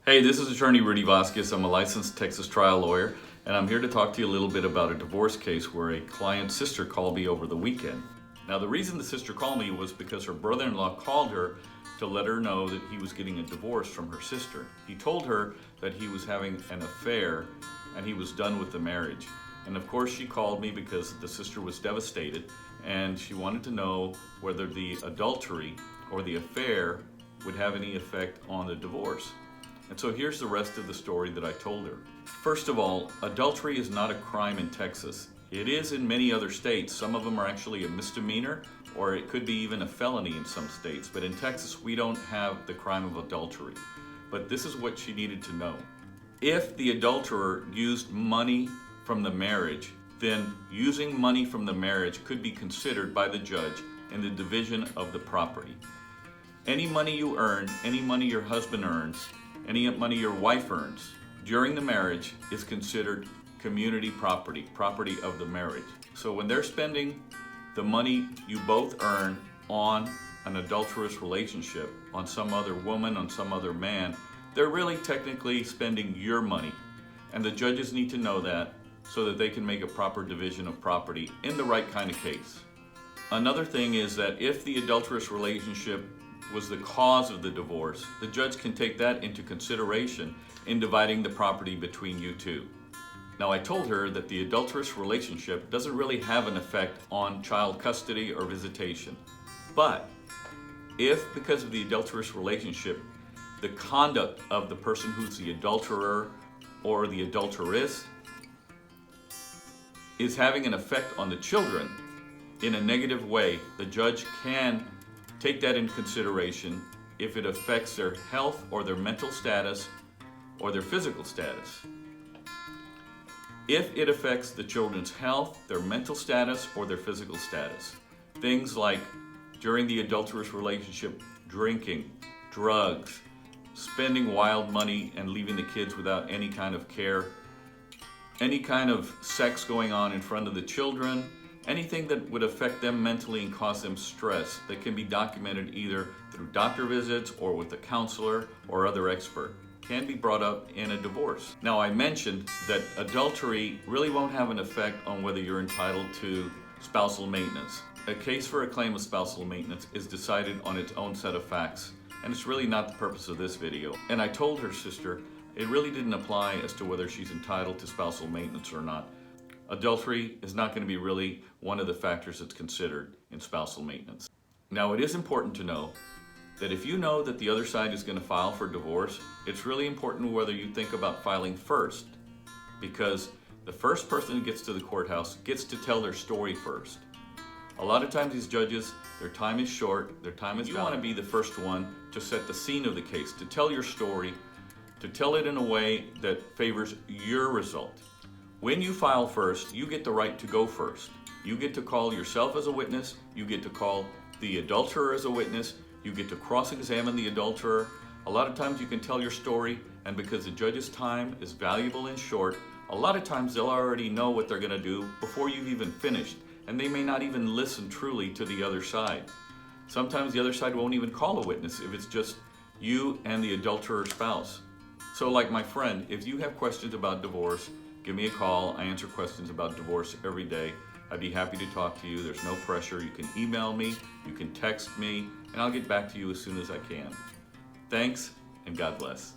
Hey, this is Attorney Rudy Vasquez. I'm a licensed Texas trial lawyer, and I'm here to talk to you a little bit about a divorce case where a client's sister called me over the weekend. Now, the reason the sister called me was because her brother-in-law called her to let her know that he was getting a divorce from her sister. He told her that he was having an affair and he was done with the marriage. And of course, she called me because the sister was devastated and she wanted to know whether the adultery or the affair would have any effect on the divorce. And so here's the rest of the story that I told her. First of all, adultery is not a crime in Texas. It is in many other states. Some of them are actually a misdemeanor, or it could be even a felony in some states. But in Texas, we don't have the crime of adultery. But this is what she needed to know. If the adulterer used money from the marriage, then using money from the marriage could be considered by the judge in the division of the property. Any money you earn, any money your husband earns, any money your wife earns during the marriage is considered community property, property of the marriage. So when they're spending the money you both earn on an adulterous relationship, on some other woman, on some other man, they're really technically spending your money. And the judges need to know that so that they can make a proper division of property in the right kind of case. Another thing is that if the adulterous relationship was the cause of the divorce, the judge can take that into consideration in dividing the property between you two. Now, I told her that the adulterous relationship doesn't really have an effect on child custody or visitation. But if, because of the adulterous relationship, the conduct of the person who's the adulterer or the adulteress is having an effect on the children in a negative way, the judge can take that into consideration if it affects their health or their mental status or their physical status. If it affects the children's health, their mental status, or their physical status. Things like during the adulterous relationship, drinking, drugs, spending wild money and leaving the kids without any kind of care, any kind of sex going on in front of the children, anything that would affect them mentally and cause them stress that can be documented either through doctor visits or with a counselor or other expert can be brought up in a divorce. Now, I mentioned that adultery really won't have an effect on whether you're entitled to spousal maintenance. A case for a claim of spousal maintenance is decided on its own set of facts, and it's really not the purpose of this video. And I told her sister it really didn't apply as to whether she's entitled to spousal maintenance or not. Adultery is not going to be really one of the factors that's considered in spousal maintenance. Now, it is important to know that if you know that the other side is going to file for divorce, it's really important whether you think about filing first, because the first person who gets to the courthouse gets to tell their story first. A lot of times these judges, their time is short, their time is valuable. You want to be the first one to set the scene of the case, to tell your story, to tell it in a way that favors your result. When you file first, you get the right to go first. You get to call yourself as a witness, you get to call the adulterer as a witness, you get to cross-examine the adulterer. A lot of times you can tell your story, and because the judge's time is valuable and short, a lot of times they'll already know what they're gonna do before you've even finished, and they may not even listen truly to the other side. Sometimes the other side won't even call a witness if it's just you and the adulterer spouse. So like my friend, if you have questions about divorce, give me a call. I answer questions about divorce every day. I'd be happy to talk to you. There's no pressure. You can email me, you can text me, and I'll get back to you as soon as I can. Thanks, and God bless.